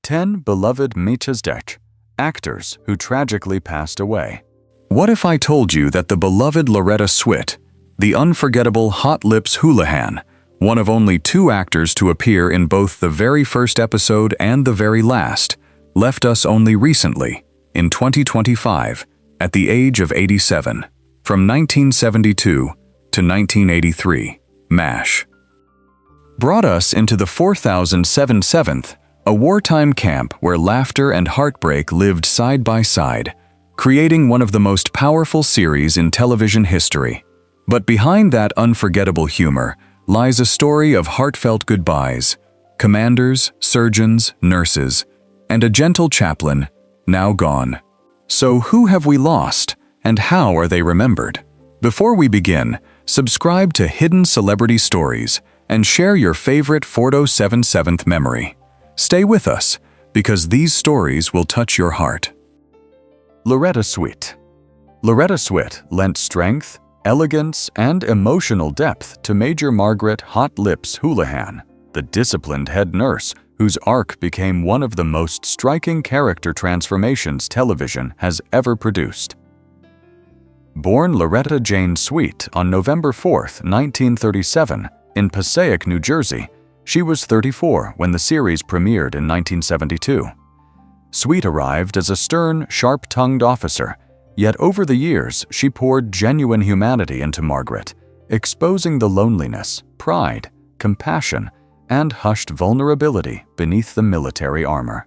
10 beloved Mietersdech, actors who tragically passed away. What if I told you that the beloved Loretta Swit, the unforgettable Hot Lips Houlihan, one of only 2 actors to appear in both the very first episode and the very last, left us only recently, in 2025, at the age of 87, from 1972 to 1983, MASH. Brought us into the 4077th, a wartime camp where laughter and heartbreak lived side by side, creating one of the most powerful series in television history. But behind that unforgettable humor lies a story of heartfelt goodbyes, commanders, surgeons, nurses, and a gentle chaplain, now gone. So who have we lost, and how are they remembered? Before we begin, subscribe to Hidden Celebrity Stories and share your favorite 4077th memory. Stay with us, because these stories will touch your heart. Loretta Swit. Loretta Swit lent strength, elegance, and emotional depth to Major Margaret Hot Lips Houlihan, the disciplined head nurse whose arc became one of the most striking character transformations television has ever produced. Born Loretta Jane Swit on November 4, 1937, in Passaic, New Jersey, she was 34 when the series premiered in 1972. Swit arrived as a stern, sharp-tongued officer, yet over the years she poured genuine humanity into Margaret, exposing the loneliness, pride, compassion, and hushed vulnerability beneath the military armor.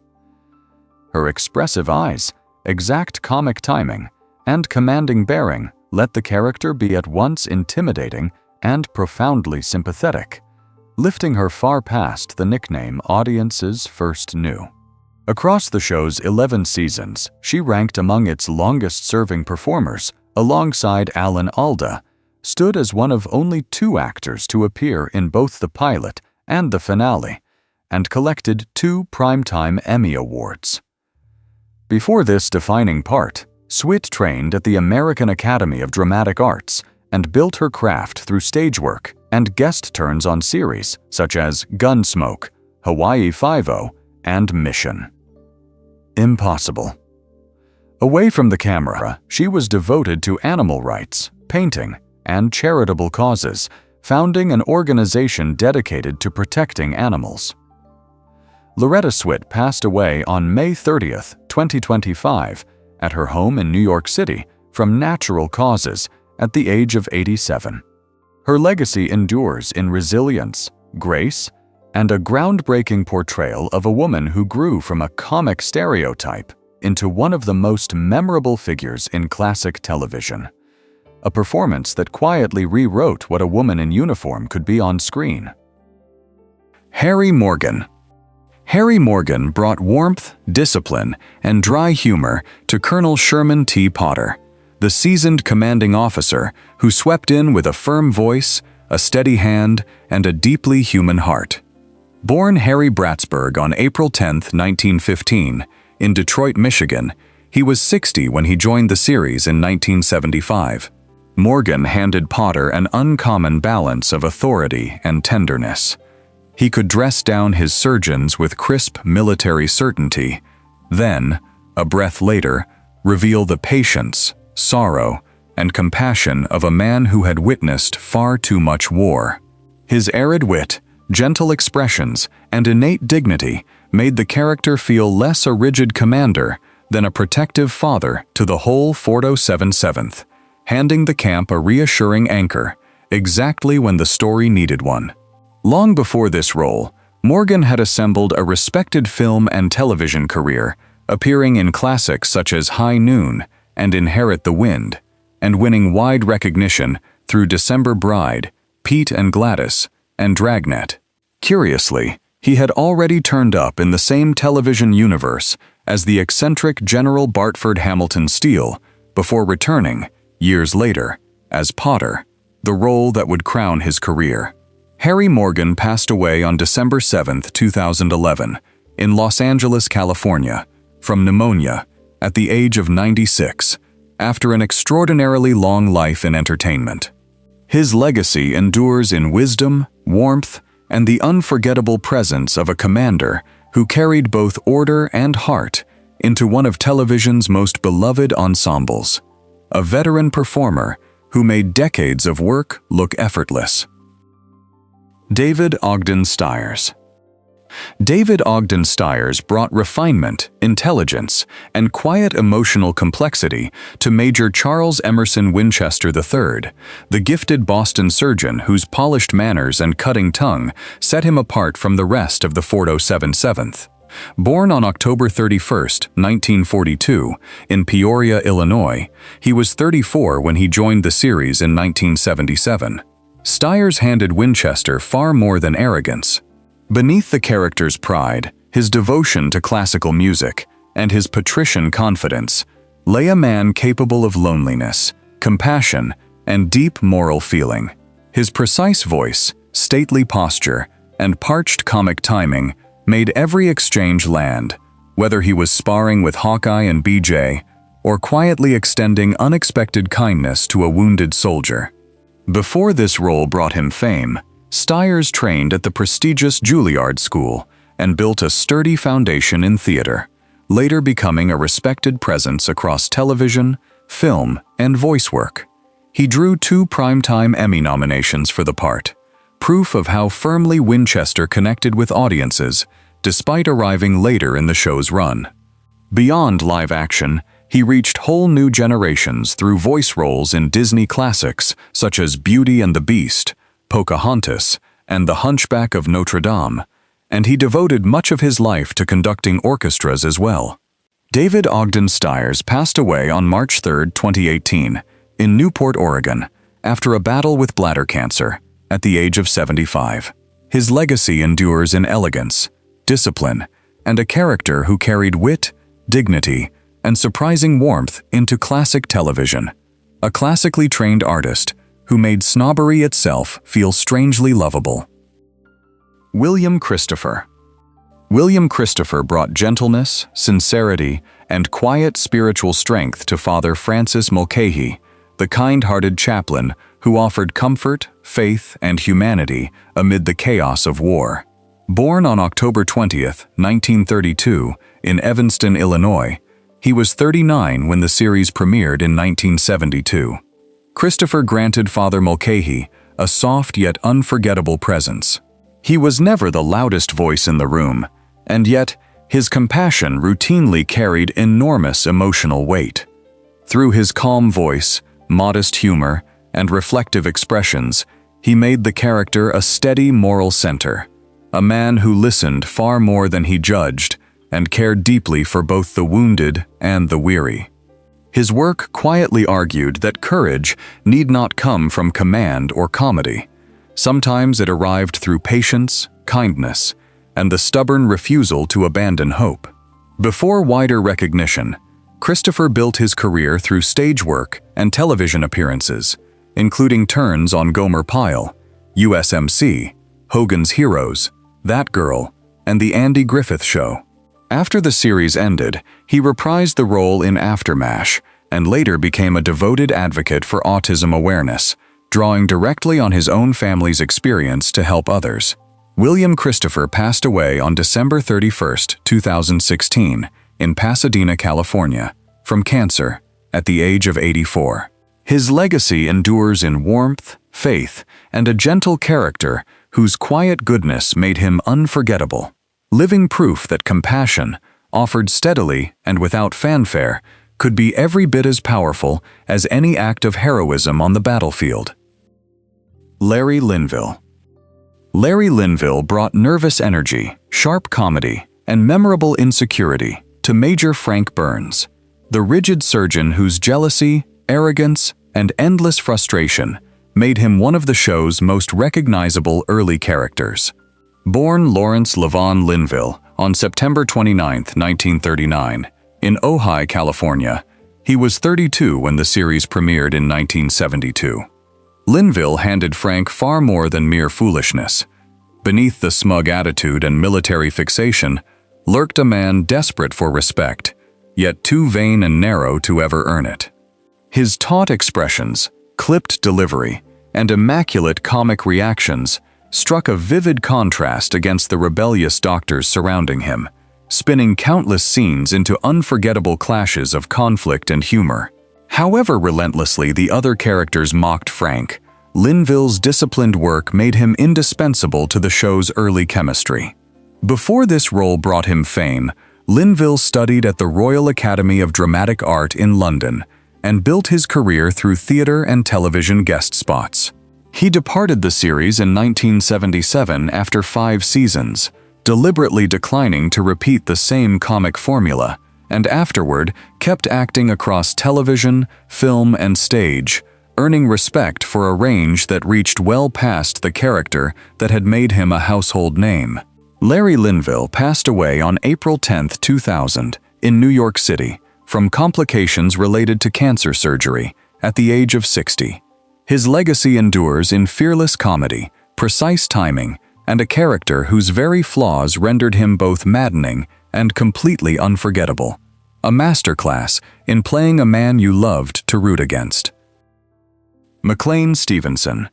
Her expressive eyes, exact comic timing, and commanding bearing let the character be at once intimidating and profoundly sympathetic, lifting her far past the nickname audiences first knew. Across the show's 11 seasons, she ranked among its longest-serving performers, alongside Alan Alda, stood as one of only 2 actors to appear in both the pilot and the finale, and collected 2 Primetime Emmy Awards. Before this defining part, Swit trained at the American Academy of Dramatic Arts and built her craft through stage work and guest turns on series such as Gunsmoke, Hawaii Five-0, and Mission. Impossible. Away from the camera, she was devoted to animal rights, painting, and charitable causes, founding an organization dedicated to protecting animals. Loretta Swit passed away on May 30, 2025, at her home in New York City from natural causes at the age of 87. Her legacy endures in resilience, grace, and a groundbreaking portrayal of a woman who grew from a comic stereotype into one of the most memorable figures in classic television. A performance that quietly rewrote what a woman in uniform could be on screen. Harry Morgan. Harry Morgan brought warmth, discipline, and dry humor to Colonel Sherman T. Potter, the seasoned commanding officer who swept in with a firm voice, a steady hand, and a deeply human heart. Born Harry Bratsburg on April 10, 1915, in Detroit, Michigan, he was 60 when he joined the series in 1975. Morgan handed Potter an uncommon balance of authority and tenderness. He could dress down his surgeons with crisp military certainty, then, a breath later, reveal the patience, sorrow, and compassion of a man who had witnessed far too much war. His arid wit, gentle expressions, and innate dignity made the character feel less a rigid commander than a protective father to the whole 4077th, handing the camp a reassuring anchor, exactly when the story needed one. Long before this role, Morgan had assembled a respected film and television career, appearing in classics such as High Noon and Inherit the Wind, and winning wide recognition through December Bride, Pete and Gladys, and Dragnet. Curiously, he had already turned up in the same television universe as the eccentric General Bartford Hamilton Steele before returning, years later, as Potter, the role that would crown his career. Harry Morgan passed away on December 7, 2011, in Los Angeles, California, from pneumonia, at the age of 96, after an extraordinarily long life in entertainment. His legacy endures in wisdom, warmth, and the unforgettable presence of a commander who carried both order and heart into one of television's most beloved ensembles. A veteran performer who made decades of work look effortless. David Ogden Stiers. David Ogden Stiers brought refinement, intelligence, and quiet emotional complexity to Major Charles Emerson Winchester III, the gifted Boston surgeon whose polished manners and cutting tongue set him apart from the rest of the 407 Seventh. Born on October 31, 1942, in Peoria, Illinois, he was 34 when he joined the series in 1977. Stiers handed Winchester far more than arrogance. Beneath the character's pride, his devotion to classical music, and his patrician confidence, lay a man capable of loneliness, compassion, and deep moral feeling. His precise voice, stately posture, and parched comic timing made every exchange land, whether he was sparring with Hawkeye and BJ, or quietly extending unexpected kindness to a wounded soldier. Before this role brought him fame, Stiers trained at the prestigious Juilliard School and built a sturdy foundation in theater, later becoming a respected presence across television, film, and voice work. He drew 2 Primetime Emmy nominations for the part, proof of how firmly Winchester connected with audiences, despite arriving later in the show's run. Beyond live action, he reached whole new generations through voice roles in Disney classics such as Beauty and the Beast, Pocahontas, and The Hunchback of Notre Dame, and he devoted much of his life to conducting orchestras as well. David Ogden Stiers passed away on March 3, 2018, in Newport, Oregon, after a battle with bladder cancer, at the age of 75. His legacy endures in elegance, discipline, and a character who carried wit, dignity, and surprising warmth into classic television. A classically trained artist who made snobbery itself feel strangely lovable. William Christopher. William Christopher brought gentleness, sincerity, and quiet spiritual strength to Father Francis Mulcahy, the kind-hearted chaplain who offered comfort, faith, and humanity amid the chaos of war. Born on October 20, 1932, in Evanston, Illinois, he was 39 when the series premiered in 1972. Christopher granted Father Mulcahy a soft yet unforgettable presence. He was never the loudest voice in the room, and yet his compassion routinely carried enormous emotional weight. Through his calm voice, modest humor, and reflective expressions, he made the character a steady moral center, a man who listened far more than he judged and cared deeply for both the wounded and the weary. His work quietly argued that courage need not come from command or comedy. Sometimes it arrived through patience, kindness, and the stubborn refusal to abandon hope. Before wider recognition, Christopher built his career through stage work and television appearances, including turns on Gomer Pyle, USMC, Hogan's Heroes, That Girl, and The Andy Griffith Show. After the series ended, he reprised the role in Aftermath and later became a devoted advocate for autism awareness, drawing directly on his own family's experience to help others. William Christopher passed away on December 31, 2016, in Pasadena, California, from cancer, at the age of 84. His legacy endures in warmth, faith, and a gentle character whose quiet goodness made him unforgettable. Living proof that compassion, offered steadily and without fanfare, could be every bit as powerful as any act of heroism on the battlefield. Larry Linville. Larry Linville brought nervous energy, sharp comedy, and memorable insecurity to Major Frank Burns, the rigid surgeon whose jealousy, arrogance, and endless frustration made him one of the show's most recognizable early characters. Born Lawrence Levon Linville on September 29, 1939, in Ojai, California, he was 32 when the series premiered in 1972. Linville handed Frank far more than mere foolishness. Beneath the smug attitude and military fixation lurked a man desperate for respect, yet too vain and narrow to ever earn it. His taut expressions, clipped delivery, and immaculate comic reactions struck a vivid contrast against the rebellious doctors surrounding him, spinning countless scenes into unforgettable clashes of conflict and humor. However relentlessly the other characters mocked Frank, Linville's disciplined work made him indispensable to the show's early chemistry. Before this role brought him fame, Linville studied at the Royal Academy of Dramatic Art in London and built his career through theater and television guest spots. He departed the series in 1977 after 5 seasons, deliberately declining to repeat the same comic formula, and afterward kept acting across television, film, and stage, earning respect for a range that reached well past the character that had made him a household name. Larry Linville passed away on April 10, 2000, in New York City, from complications related to cancer surgery, at the age of 60. His legacy endures in fearless comedy, precise timing, and a character whose very flaws rendered him both maddening and completely unforgettable. A masterclass in playing a man you loved to root against. McLean Stevenson.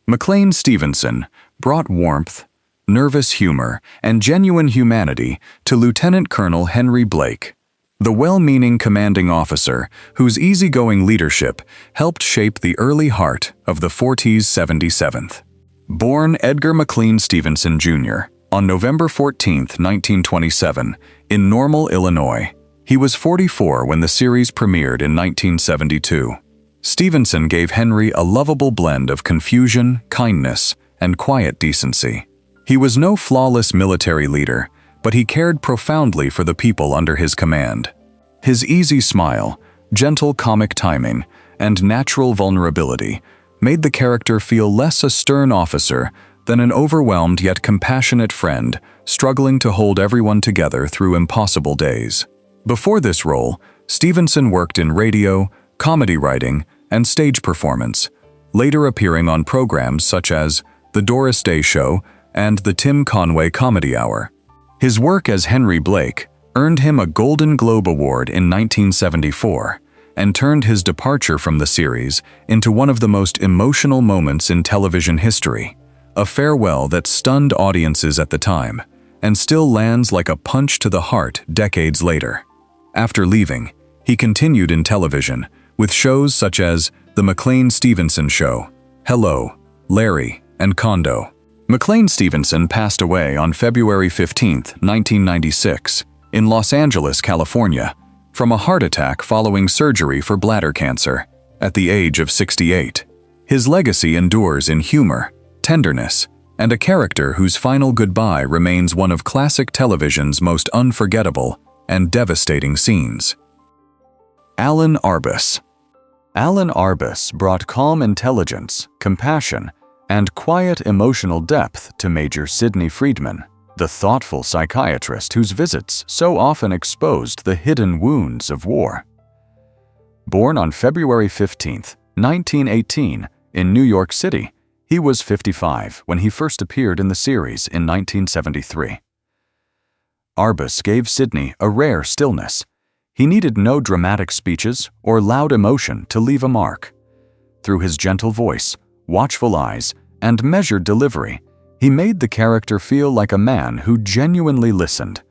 McLean Stevenson brought warmth, nervous humor, and genuine humanity to Lieutenant Colonel Henry Blake, the well-meaning commanding officer whose easygoing leadership helped shape the early heart of the 40s 77th. Born Edgar McLean Stevenson, Jr., on November 14, 1927, in Normal, Illinois. He was 44 when the series premiered in 1972. Stevenson gave Henry a lovable blend of confusion, kindness, and quiet decency. He was no flawless military leader, but he cared profoundly for the people under his command. His easy smile, gentle comic timing, and natural vulnerability made the character feel less a stern officer than an overwhelmed yet compassionate friend struggling to hold everyone together through impossible days. Before this role, Stevenson worked in radio, comedy writing, and stage performance, later appearing on programs such as The Doris Day Show and The Tim Conway Comedy Hour. His work as Henry Blake earned him a Golden Globe Award in 1974 and turned his departure from the series into one of the most emotional moments in television history, a farewell that stunned audiences at the time and still lands like a punch to the heart decades later. After leaving, he continued in television with shows such as The McLean Stevenson Show, Hello, Larry, and Condo. McLean Stevenson passed away on February 15, 1996, in Los Angeles, California, from a heart attack following surgery for bladder cancer, at the age of 68. His legacy endures in humor, tenderness, and a character whose final goodbye remains one of classic television's most unforgettable and devastating scenes. Alan Arbus. Alan Arbus brought calm intelligence, compassion, and quiet emotional depth to Major Sidney Friedman, the thoughtful psychiatrist whose visits so often exposed the hidden wounds of war. Born on February 15, 1918, in New York City, he was 55 when he first appeared in the series in 1973. Arbus gave Sidney a rare stillness. He needed no dramatic speeches or loud emotion to leave a mark. Through his gentle voice, watchful eyes, and measured delivery, he made the character feel like a man who genuinely listened,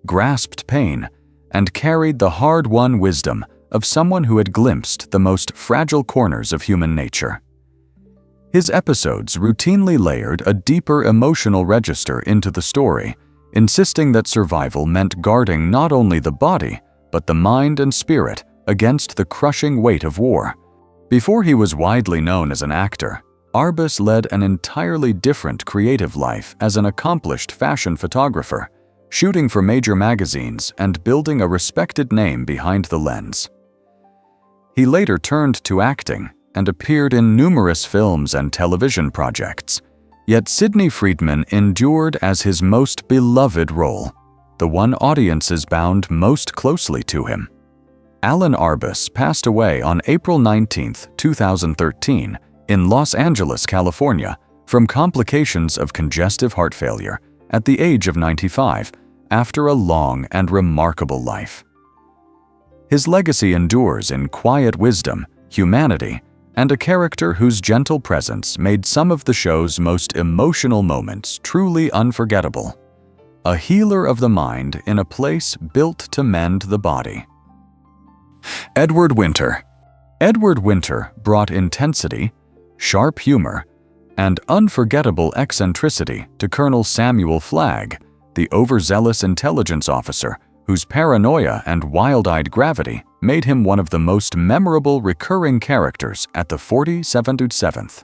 grasped pain, and carried the hard-won wisdom of someone who had glimpsed the most fragile corners of human nature. His episodes routinely layered a deeper emotional register into the story, insisting that survival meant guarding not only the body, but the mind and spirit against the crushing weight of war. Before he was widely known as an actor, Arbus led an entirely different creative life as an accomplished fashion photographer, shooting for major magazines and building a respected name behind the lens. He later turned to acting and appeared in numerous films and television projects, yet Sidney Friedman endured as his most beloved role, the one audiences bound most closely to him. Alan Arbus passed away on April 19, 2013, in Los Angeles, California, from complications of congestive heart failure at the age of 95, after a long and remarkable life. His legacy endures in quiet wisdom, humanity, and a character whose gentle presence made some of the show's most emotional moments truly unforgettable. A healer of the mind in a place built to mend the body. Edward Winter. Edward Winter brought intensity, sharp humor, and unforgettable eccentricity to Colonel Samuel Flagg, the overzealous intelligence officer whose paranoia and wild-eyed gravity made him one of the most memorable recurring characters at the 47th.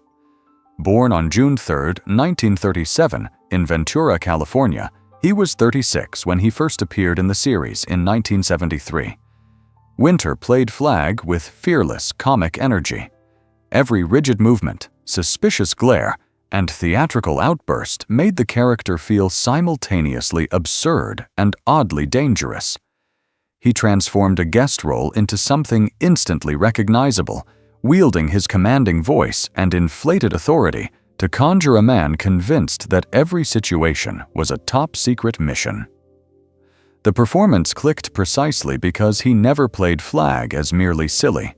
Born on June 3, 1937, in Ventura, California, he was 36 when he first appeared in the series in 1973. Winter played Flagg with fearless comic energy. Every rigid movement, suspicious glare, and theatrical outburst made the character feel simultaneously absurd and oddly dangerous. He transformed a guest role into something instantly recognizable, wielding his commanding voice and inflated authority to conjure a man convinced that every situation was a top-secret mission. The performance clicked precisely because he never played Flagg as merely silly.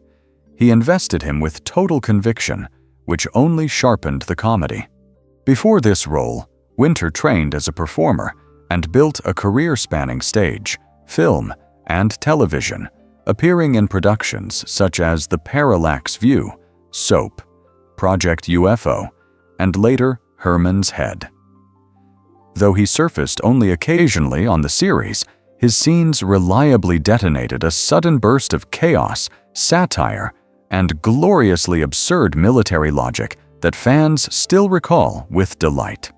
He invested him with total conviction, which only sharpened the comedy. Before this role, Winter trained as a performer and built a career-spanning stage, film, and television, appearing in productions such as The Parallax View, Soap, Project UFO, and later Herman's Head. Though he surfaced only occasionally on the series, his scenes reliably detonated a sudden burst of chaos, satire, and gloriously absurd military logic that fans still recall with delight.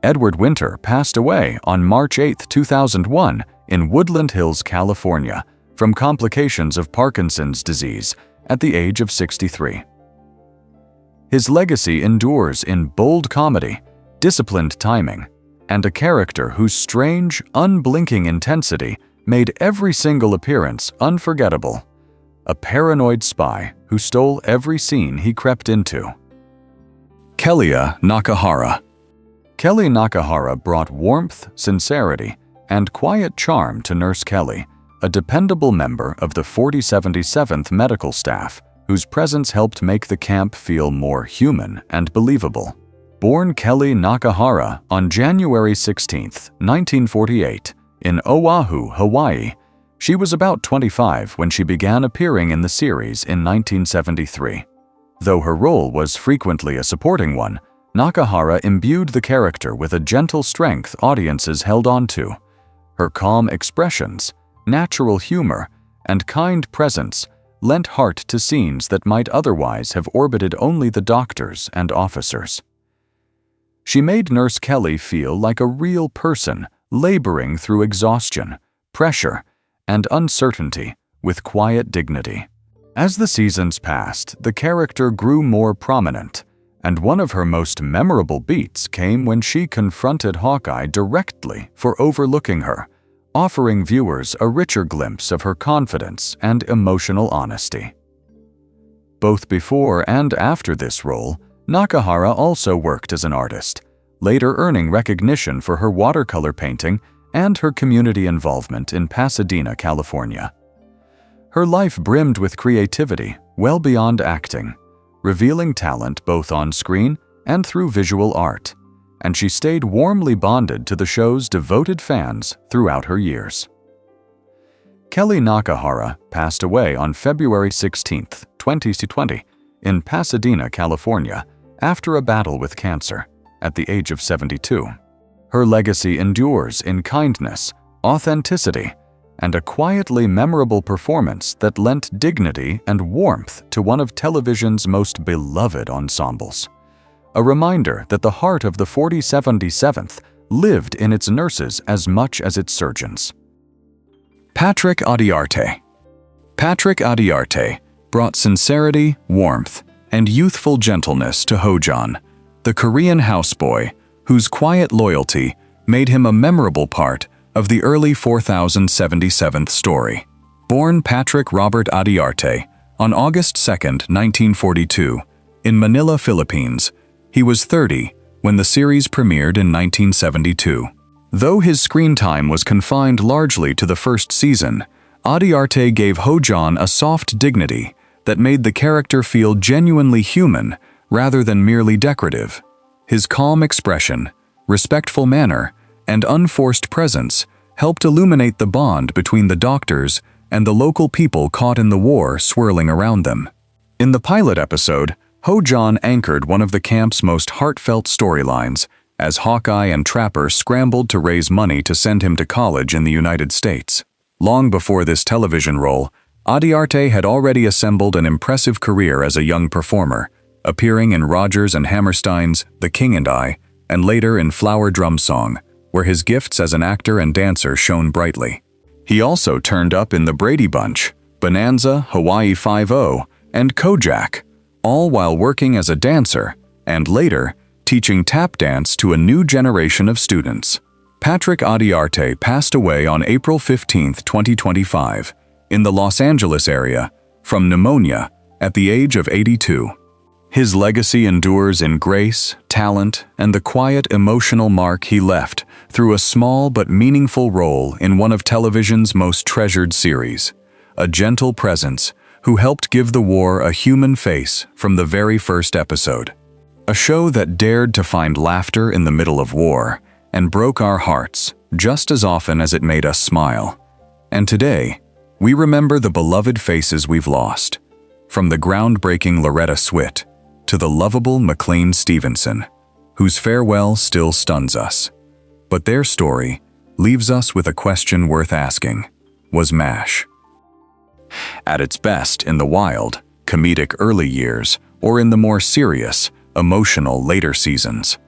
Edward Winter passed away on March 8, 2001 in Woodland Hills, California, from complications of Parkinson's disease at the age of 63. His legacy endures in bold comedy, disciplined timing, and a character whose strange, unblinking intensity made every single appearance unforgettable. A paranoid spy who stole every scene he crept into. Kelia Nakahara. Kelly Nakahara brought warmth, sincerity, and quiet charm to Nurse Kelly, a dependable member of the 47th medical staff whose presence helped make the camp feel more human and believable. Born Kelly Nakahara on January 16, 1948, in Oahu, Hawaii, she was about 25 when she began appearing in the series in 1973. Though her role was frequently a supporting one, Nakahara imbued the character with a gentle strength audiences held on to. Her calm expressions, natural humor, and kind presence lent heart to scenes that might otherwise have orbited only the doctors and officers. She made Nurse Kelly feel like a real person laboring through exhaustion, pressure, and uncertainty with quiet dignity. As the seasons passed, the character grew more prominent, and one of her most memorable beats came when she confronted Hawkeye directly for overlooking her, offering viewers a richer glimpse of her confidence and emotional honesty. Both before and after this role, Nakahara also worked as an artist, later earning recognition for her watercolor painting and her community involvement in Pasadena, California. Her life brimmed with creativity well beyond acting, revealing talent both on screen and through visual art, and she stayed warmly bonded to the show's devoted fans throughout her years. Kelly Nakahara passed away on February 16, 2020, in Pasadena, California, after a battle with cancer, at the age of 72. Her legacy endures in kindness, authenticity, and a quietly memorable performance that lent dignity and warmth to one of television's most beloved ensembles. A reminder that the heart of the 47th lived in its nurses as much as its surgeons. Patrick Adiarte. Patrick Adiarte brought sincerity, warmth, and youthful gentleness to Hojan, the Korean houseboy whose quiet loyalty made him a memorable part of the early 4077th story. Born Patrick Robert Adiarte on August 2, 1942, in Manila, Philippines, he was 30 when the series premiered in 1972. Though his screen time was confined largely to the first season, Adiarte gave Hojan a soft dignity that made the character feel genuinely human rather than merely decorative. His calm expression, respectful manner, and unforced presence helped illuminate the bond between the doctors and the local people caught in the war swirling around them. In the pilot episode, Ho-Jon anchored one of the camp's most heartfelt storylines as Hawkeye and Trapper scrambled to raise money to send him to college in the United States. Long before this television role, Adiarte had already assembled an impressive career as a young performer, appearing in Rodgers and Hammerstein's The King and I, and later in Flower Drum Song, where his gifts as an actor and dancer shone brightly. He also turned up in The Brady Bunch, Bonanza, Hawaii Five-0, and Kojak, all while working as a dancer, and later, teaching tap dance to a new generation of students. Patrick Adiarte passed away on April 15, 2025, in the Los Angeles area, from pneumonia, at the age of 82. His legacy endures in grace, talent, and the quiet emotional mark he left through a small but meaningful role in one of television's most treasured series, a gentle presence who helped give the war a human face from the very first episode. A show that dared to find laughter in the middle of war and broke our hearts just as often as it made us smile. And today, we remember the beloved faces we've lost, from the groundbreaking Loretta Swit to the lovable McLean Stevenson, whose farewell still stuns us. But their story leaves us with a question worth asking: was MASH at its best in the wild, comedic early years, or in the more serious, emotional later seasons?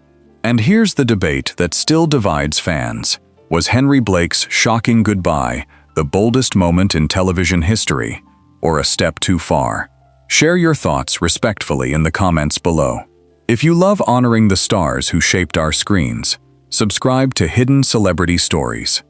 And here's the debate that still divides fans. Was Henry Blake's shocking goodbye the boldest moment in television history, or a step too far? Share your thoughts respectfully in the comments below. If you love honoring the stars who shaped our screens, subscribe to Hidden Celebrity Stories.